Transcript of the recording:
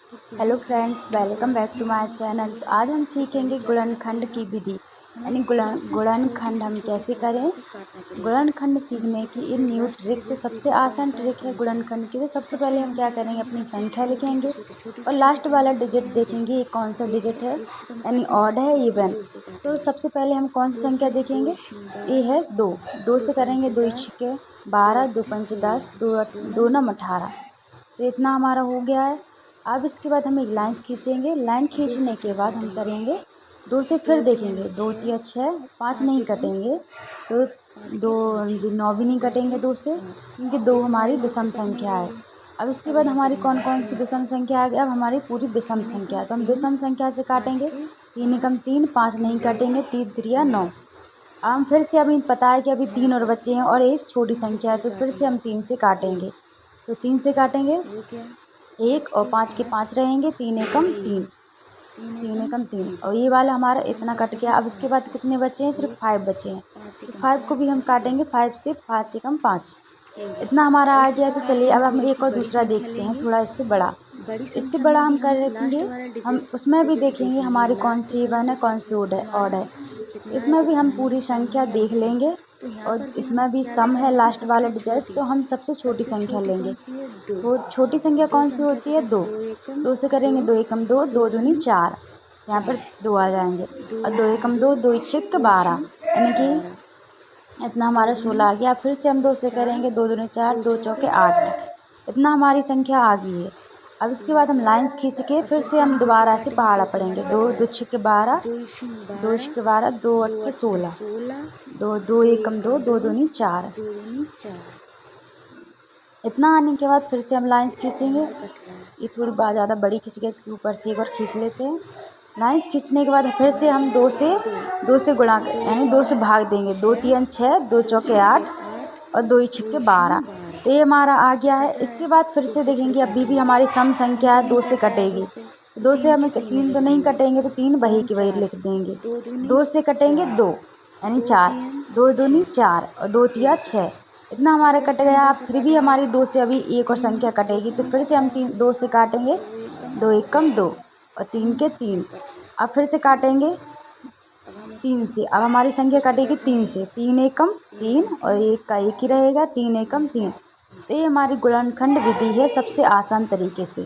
Hello friends, welcome back to my channel. तो आज हम सीखेंगे गुणनखंड की विधि, यानी गुणनखंड हम कैसे करें। गुणनखंड सीखने की ये न्यू ट्रिक, तो सबसे आसान ट्रिक है गुणनखंड की। तो सबसे पहले हम क्या करेंगे, अपनी संख्या लिखेंगे और लास्ट वाला डिजिट देखेंगे ये कौन सा डिजिट है, यानी ऑड है इवन। तो सबसे पहले हम कौन सी संख्या देखेंगे, ये है 2। 2 से करेंगे 2 छक्के 12, 2 पंच 10, 2 नम 18। तो इतना हमारा हो गया है। अब इसके बाद हम एक लाइन खींचेंगे। लाइन खींचने के बाद हम करेंगे 2 से फिर देखेंगे, 2 तिया 6, 5 नहीं कटेंगे, तो 2 9 भी नहीं कटेंगे 2 से, क्योंकि 2 हमारी विषम संख्या है। अब इसके बाद हमारी कौन कौन सी विषम संख्या आ गई, अब हमारी पूरी विषम संख्या है, तो हम विषम संख्या से काटेंगे। 3 एकम 3, 5 नहीं काटेंगे, 3 तिया 9। अब हम फिर से अभी पता है कि अभी 3 और बच्चे हैं और एक छोटी संख्या है, तो फिर से हम 3 से काटेंगे। तो 3 से काटेंगे 1 और 5 के 5 रहेंगे, 3 एकम 3, 3 एकम 3, और ये वाला हमारा इतना कट गया। अब इसके बाद कितने बचे हैं, सिर्फ 5 बचे हैं, तो 5 को भी हम काटेंगे 5 से, 5 एकम 5, इतना हमारा आ गया। तो चलिए अब हम एक और दूसरा देखते हैं, थोड़ा इससे बड़ा। इससे बड़ा हम करेंगे, हम उसमें भी देखेंगे हमारी कौन सी इवन है, कौन सी ऑड है। इसमें भी हम पूरी संख्या देख लेंगे और इसमें भी सम है लास्ट वाला डिजिट, तो हम सबसे छोटी संख्या लेंगे। तो छोटी संख्या कौन सी होती है, 2। 2 से करेंगे 2 एकम 2, 2 दूनी 4, यहाँ पर 2 आ जाएंगे, और 2 एकम 2, 2 छक्क 12, यानी कि इतना हमारा 16 आ गया। फिर से हम 2 से करेंगे, 2 दूनी 4, 2 चौके 8, इतना हमारी संख्या आ गई है। अब इसके बाद हम लाइंस खींच के फिर से हम दोबारा से पहाड़ा पढ़ेंगे। 2 2 छक्के 12, 2 छक्के 12, 2 8 के 16, 2 एकम 2, 2 दूनी 4, इतना आने के बाद फिर से हम लाइंस खींचेंगे। ये थोड़ी बात ज़्यादा बड़ी खींच गई, इसके ऊपर से एक बार खींच लेते हैं। लाइंस खींचने के बाद फिर से हम 2 से गुणा, यानी 2 से भाग देंगे। 2 तिया 6, 2 चौके 8, और 2 छक्के 12, तो ये हमारा आ गया है। इसके बाद फिर से देखेंगे, अभी भी हमारी सम संख्या है, 2 से कटेगी। 2 से हमें 3 तो नहीं कटेंगे, तो 3 वही की वही लिख देंगे। 2 से कटेंगे 2, यानी 4, 2 दूनी 4, और 2 तिया 6, इतना हमारा कट गया। फिर भी हमारी 2 से अभी एक और संख्या कटेगी, तो फिर से हम 2 से काटेंगे। 2 एकम 2, और 3 के 3, अब फिर से काटेंगे 3 से। अब हमारी संख्या कटेगी 3 से, 3 एकम 3, और 1 का 1 ही रहेगा, 3 एकम 3। तो ये हमारी गुणनखंड विधि है सबसे आसान तरीके से।